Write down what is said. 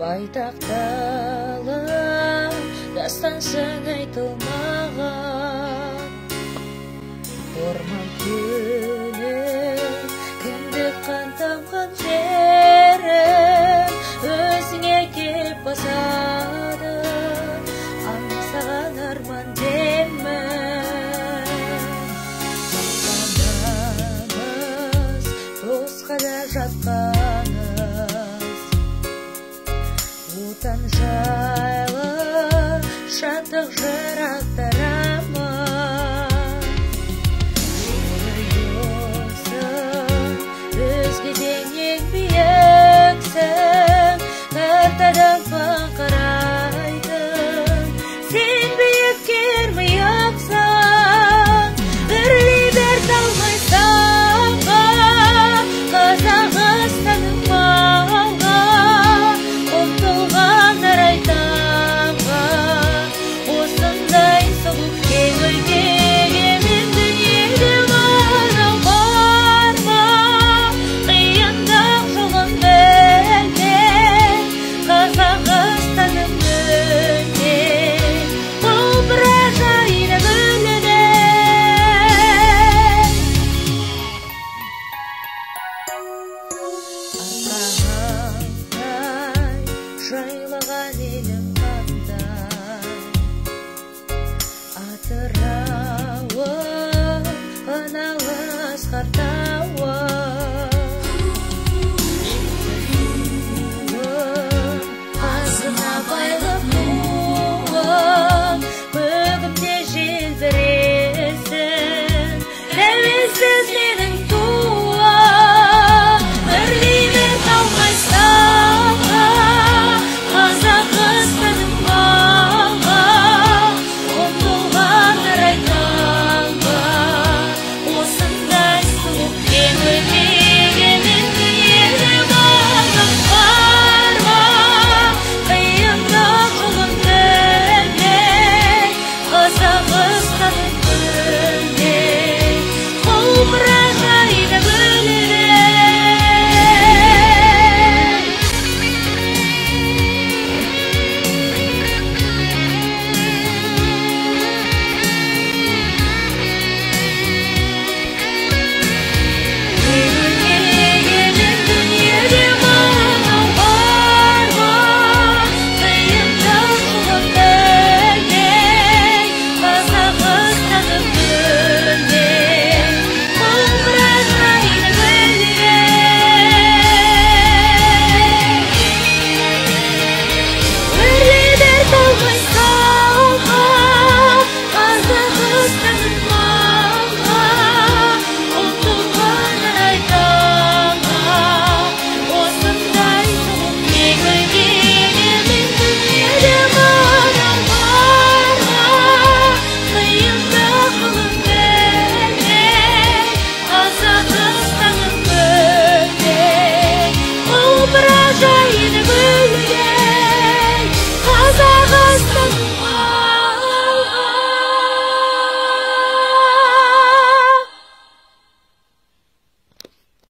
байтақ дала дастансың айтылмаған. Орман көлі кіндік қан тамған жерім өзіңе кеп басады, аңсаған арман демін. Мақтанамыз досқа да жатқаныз, отан жайлы шаттық жырақтарама. Өзгеден ең биіксің, ортадан қарайтын, сен биік кермей-ақсың, үрлей бер талмайсың, Қазақстанның малға, ұмтылған арай таңға. Осындай сұлу кең өлкеге мен дүниеде мынау бар ма? Қиындық жолын білген Қазақстанның мүлде, бұл бір ажайып өлең. Арқаңдай жайлаған елің қандай, Атырауым аналы асқар тауым. Азына байлық туым, көгімде желбіресін, тәуелсіз менің туым. Үрлейді талмайсың, Қазақстанның малға, ұмтылған арай таңға. Осындай сұлу кең өлкеге мен дүниеде мынау бар ма? Қиындық жолын білген Қазақстанның мүлде, бұл бір ажайып өлең. Ajayip